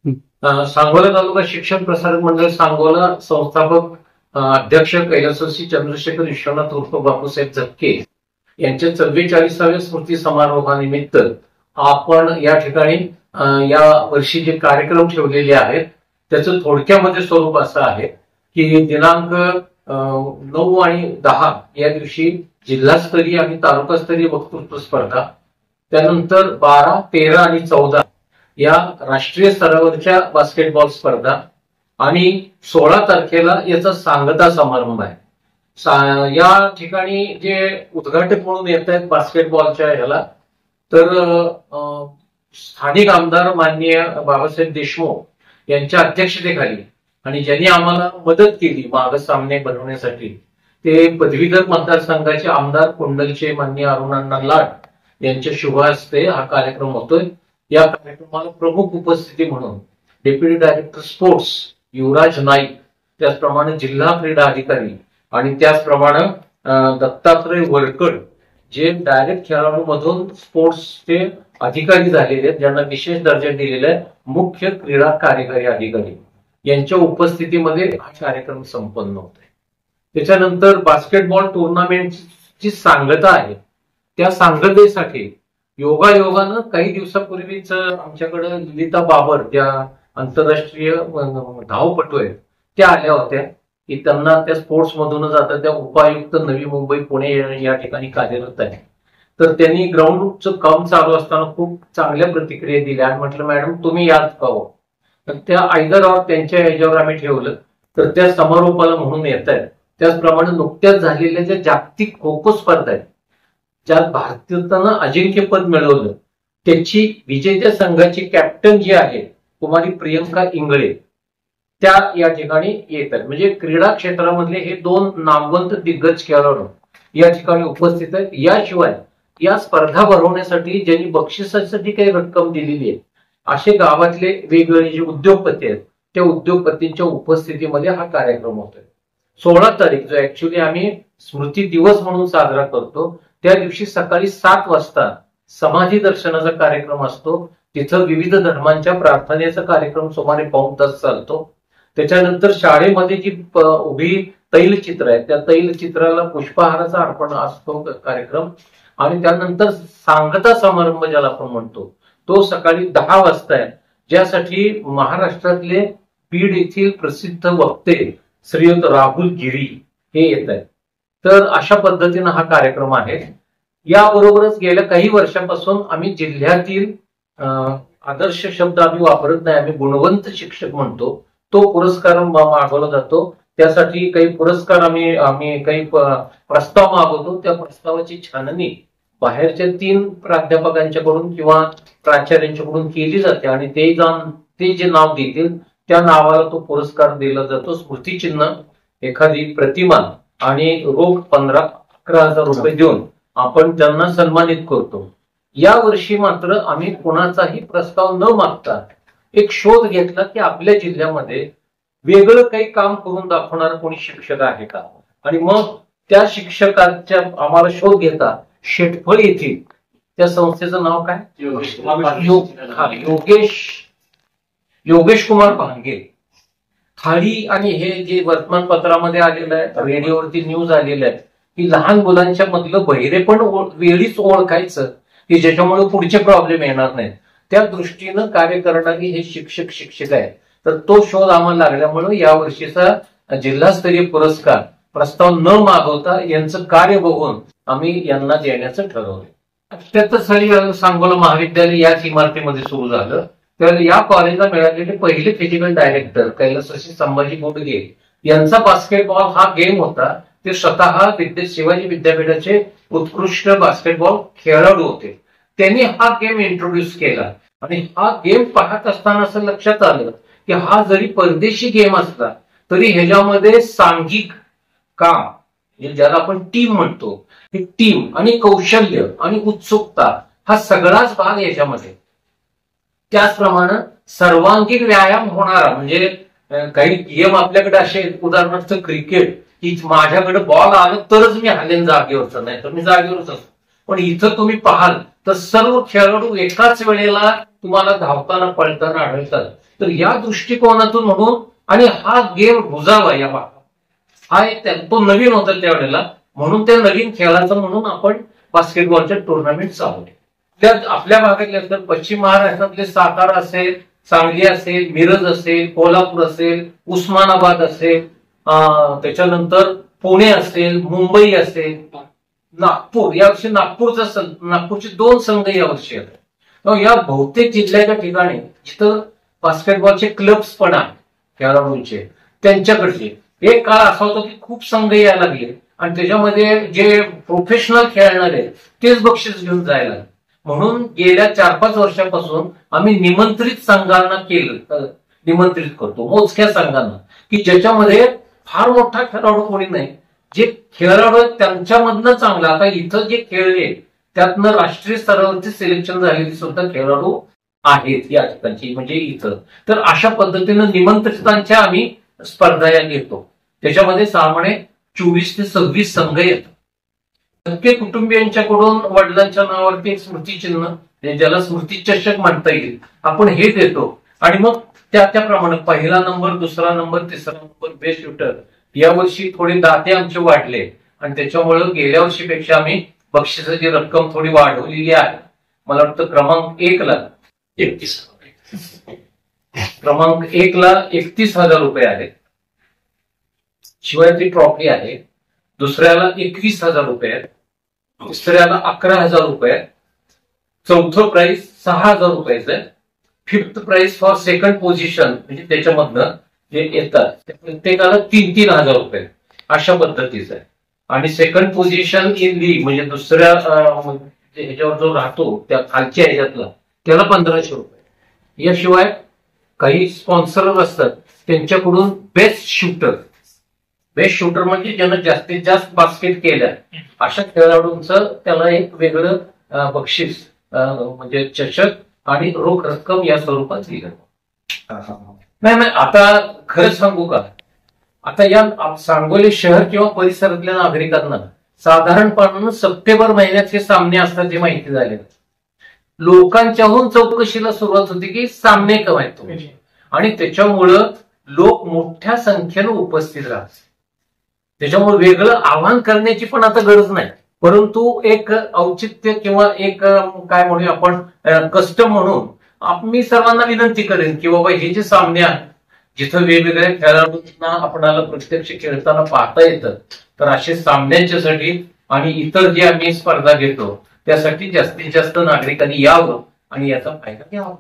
सांगोला तालुका शिक्षण प्रसारक मंडळ सांगोला संस्थापक अध्यक्ष कैलासवासी चंद्रशेखर विश्वनाथ उर्फ बापूसाहेब झपके यांच्या 44व्या स्मृती समारोहानिमित्त आपण या ठिकाणी या वर्षी जे कार्यक्रम ठेवलेले आहेत त्याचं थोडक्यामध्ये स्वरूप असं आहे की दिनांक 9 आणि 10 या दिवशी जिल्हास्तरीय आणि तालुकास्तरीय वक्तृत्व स्पर्धा, त्यानंतर 12, 13 आणि 14 या राष्ट्रीय स्तरावरच्या बास्केटबॉल स्पर्धा आणि 16 तारखेला याचा सांगता समारंभ आहे। या ठिकाणी जे उद्घाटक म्हणून येत आहेत बास्केटबॉलच्या ह्याला, तर स्थानिक आमदार माननीय बाबासाहेब देशमुख यांच्या अध्यक्षतेखाली आणि ज्यांनी आम्हाला मदत केली मागास सामने बनवण्यासाठी ते पदवीधर मतदारसंघाचे आमदार कुंडलचे माननीय अरुणांना लाट यांच्या शुभ हस्ते हा कार्यक्रम होतोय। या कार्यक्रमाला प्रमुख उपस्थिती म्हणून डेप्युटी डायरेक्टर स्पोर्ट्स युवराज नाईक, त्याचप्रमाणे जिल्हा क्रीडा अधिकारी आणि त्याचप्रमाणे दत्तात्रय वरकड जे डायरेक्ट खेळाडूमधून स्पोर्ट्सचे अधिकारी झालेले आहेत, ज्यांना विशेष दर्जा दिलेला आहे मुख्य क्रीडा कार्यकारी अधिकारी, यांच्या उपस्थितीमध्ये हा कार्यक्रम संपन्न होतोय। त्याच्यानंतर बास्केटबॉल टुर्नामेंटची सांगता आहे, त्या सांगतेसाठी योगायोगानं काही दिवसापूर्वीच आमच्याकडे ललिता बाबर ज्या आंतरराष्ट्रीय धावपटू आहेत त्या आल्या होत्या की त्यांना त्या स्पोर्ट्स मधूनच आता त्या उपायुक्त नवी मुंबई पुणे या ठिकाणी कार्यरत आहे। तर त्यांनी ग्राउंडचं काम चालू असताना खूप चांगल्या प्रतिक्रिया दिल्या आणि म्हटलं मॅडम तुम्ही याच का हो, तर त्या आयदर ऑर त्यांच्या ह्याच्यावर आम्ही ठेवलं तर त्या समारोपाला म्हणून येत आहेत। त्याचप्रमाणे नुकत्याच झालेल्या ज्या जागतिक खो खो स्पर्धा आहेत ज्यात भारतानं अजिंक्यपद मिळवलं, त्याची विजेत्या संघाची कॅप्टन जी आहे कुमारी प्रियंका इंगळे त्या या ठिकाणी येत आहेत। म्हणजे क्रीडा क्षेत्रामधले हे 2 नामवंत दिग्गज खेळाडू या ठिकाणी उपस्थित आहेत। याशिवाय या स्पर्धा भरवण्यासाठी ज्यांनी बक्षिसासाठी काही रक्कम दिलेली आहे असे गावातले वेगवेगळे जे उद्योगपती आहेत त्या उद्योगपतींच्या उपस्थितीमध्ये हा कार्यक्रम होतोय। 16 तारीख जो ऍक्च्युली आम्ही स्मृती दिवस म्हणून साजरा करतो, त्या दिवशी सकाळी 7 वाजता समाधी दर्शनाचा कार्यक्रम असतो। तिथं विविध धर्मांच्या प्रार्थनेचा कार्यक्रम सुमारे पाऊण तास चालतो। त्याच्यानंतर शाळेमध्ये जी उभी तैलचित्र आहे त्या तैलचित्राला पुष्पहाराचा अर्पण असतो कार्यक्रम, आणि त्यानंतर सांगता समारंभ ज्याला आपण म्हणतो तो सकाळी 10 वाजता आहे, ज्यासाठी महाराष्ट्रातले बीड येथील प्रसिद्ध वक्ते श्रीयुत राहुल गिरी हे येत आहेत। तर अशा पद्धतीनं हा कार्यक्रम आहे। याबरोबरच गेल्या काही वर्षापासून आम्ही जिल्ह्यातील आदर्श शब्द आम्ही वापरत नाही, आम्ही गुणवंत शिक्षक म्हणतो, तो पुरस्कार मागवला जातो। त्यासाठी काही पुरस्कार आम्ही काही प्रस्ताव मागवतो, त्या प्रस्तावाची छाननी बाहेरच्या 3 प्राध्यापकांच्याकडून किंवा प्राचार्यांच्याकडून केली जाते आणि ते जे नाव देतील त्या नावाला तो पुरस्कार दिला जातो। स्मृतिचिन्ह, एखादी प्रतिमा आणि रोख 15-11 रुपये देऊन आपण त्यांना सन्मानित करतो। या वर्षी मात्र आम्ही कोणाचाही प्रस्ताव न मागता एक शोध घेतला की आपल्या जिल्ह्यामध्ये वेगळं काही काम करून दाखवणारा कोणी शिक्षक आहे का, आणि मग त्या शिक्षकाच्या आम्हाला शोध घेता शेटफळ येथील त्या संस्थेचं नाव काय, योगेश कुमार भांगे खाली, आणि हे जे वर्तमानपत्रामध्ये आलेलं आहे, रेडिओवरती न्यूज आलेलं आहे की लहान मुलांच्या मधलं बहिरे पण वेळीच ओळखायचं की ज्याच्यामुळे पुढचे प्रॉब्लेम येणार नाहीत, त्या दृष्टीनं कार्य करणारी हे शिक्षक आहेत। तर तो शोध आम्हाला लागल्यामुळे या वर्षीचा जिल्हास्तरीय पुरस्कार प्रस्ताव न मागवता यांचं कार्य बघून आम्ही यांना देण्याचं ठरवलं। 78 साली सांगोला महाविद्यालय याच इमारतीमध्ये सुरू झालं। तर या कॉलेजला मिळालेले पहिले फिजिकल डायरेक्टर कैलासवासी संभाजी बोडगे यांचा बास्केटबॉल हा गेम होता। ते स्वतः शिवाजी विद्यापीठाचे उत्कृष्ट बास्केटबॉल खेळाडू होते। त्यांनी हा गेम इंट्रोड्यूस केला आणि हा गेम पाहत असताना असं लक्षात आलं की हा जरी परदेशी गेम असला तरी ह्याच्यामध्ये सांघिक काम ज्याला आपण टीम म्हणतो, हे टीम आणि कौशल्य आणि उत्सुकता हा सगळाच भाग याच्यामध्ये, त्याचप्रमाणे सर्वांगीण व्यायाम होणारा, म्हणजे काही गेम आपल्याकडे असे उदाहरणार्थ क्रिकेट की माझ्याकडे बॉल आला तरच मी हालेन जागेवरच, नाही तर मी जागेवरच असतो, पण इथं तुम्ही पाहाल तर सर्व खेळाडू एकाच वेळेला तुम्हाला धावताना पळताना आढळतात. तर या दृष्टिकोनातून म्हणून आणि हा गेम रुजावा या भागात, हा एक तो नवीन होता त्यावेळेला, म्हणून त्या नवीन खेळाचं म्हणून आपण बास्केटबॉलच्या टुर्नामेंट चालवले. त्यात आपल्या भागातले तर पश्चिम महाराष्ट्रातले सातारा असेल, सांगली असेल, मिरज असेल, कोल्हापूर असेल, उस्मानाबाद असेल, त्याच्यानंतर पुणे असेल, मुंबई असेल, नागपूर, यावर्षी नागपूरचे 2 संघ यावर्षी आहेत. या बहुतेक जिल्ह्याच्या ठिकाणी जिथं बास्केटबॉलचे क्लब्स पण आहेत खेळाडूंचे, त्यांच्याकडचे एक काळ असा होता की खूप संघ यायला लागले आणि त्याच्यामध्ये जे प्रोफेशनल खेळणारे तेच बक्षीस घेऊन जायला. म्हणून गेल्या 4-5 वर्षापासून आम्ही निमंत्रित संघांना निमंत्रित करतो, मोजक्या संघांना, की ज्याच्यामध्ये फार मोठा खेळाडू कोणी नाही, जे खेळाडू आहेत त्यांच्यामधनं चांगला. आता इथं जे खेळले त्यातनं राष्ट्रीय स्तरावरती सिलेक्शन झालेली सुद्धा खेळाडू आहेत या ठिकाणची, म्हणजे इथं. तर अशा पद्धतीनं निमंत्रितांच्या आम्ही स्पर्धा या घेतो. त्याच्यामध्ये सामान्य 24 ते 26 संघ येतात. धक्के कुटुंबियांच्याकडून वडिलांच्या नावावरती एक स्मृतिचिन्ह, ज्याला स्मृतिचषक म्हणता येईल, आपण हे देतो. आणि मग त्याप्रमाणे पहिला नंबर, दुसरा नंबर, तिसरा नंबर, बेस्ट शूटर, यावर्षी थोडे दाते आमचे वाढले आणि त्याच्यामुळे गेल्या वर्षीपेक्षा आम्ही बक्षिसाची रक्कम थोडी वाढवलेली आहे. मला वाटतं क्रमांक 1 ला 31,000 रुपये आहेत. शिवाय ती ट्रॉफी आहे. दुसऱ्याला 21,000 रुपये आहेत. तिसऱ्याला 11,000 रुपये आहेत. चौथं प्राइस 6,000 रुपयाचं आहे. 5th price for second position, म्हणजे त्याच्यामधनं जे येतात त्या प्रत्येकाला 3,000 रुपये अशा पद्धतीचं आहे. आणि सेकंड पोझिशन इन लीग, म्हणजे दुसऱ्या ह्याच्यावर जो राहतो त्या खालच्या ह्याच्यातला, त्याला 1,500 रुपये. याशिवाय काही स्पॉन्सर असतात त्यांच्याकडून बेस्ट शूटर म्हणजे ज्यानं जास्तीत जास्त बास्केट केल्या अशा खेळाडूंचं त्याला एक वेगळं बक्षीस, म्हणजे चषक आणि रोख रक्कम या स्वरूपात दिलं. नाही, आता खरं सांगू का, आता या सांगोली शहर किंवा परिसरातल्या नागरिकांना साधारणपणे सप्टेंबर महिन्यात हे सामने असतात हे माहिती झाले. लोकांच्याहून चौकशीला सुरुवात होती की सामने केव्हा आहेत, आणि त्याच्यामुळं लोक मोठ्या संख्येनं उपस्थित राहतात. त्याच्यामुळे वेगळं आवाहन करण्याची पण आता गरज नाही, परंतु एक औचित्य किंवा एक काय म्हणूया आपण कस्टम म्हणून मी सर्वांना विनंती करेन की बाबा हे जे सामने आहेत जिथं वेगवेगळ्या खेळाडूंना आपणाला प्रत्यक्ष खेळताना पाहता येतं, तर असे सामन्यांच्यासाठी आणि इतर जे आम्ही स्पर्धा घेतो त्यासाठी जास्तीत जास्त नागरिकांनी यावं आणि याचा फायदा घ्यावा.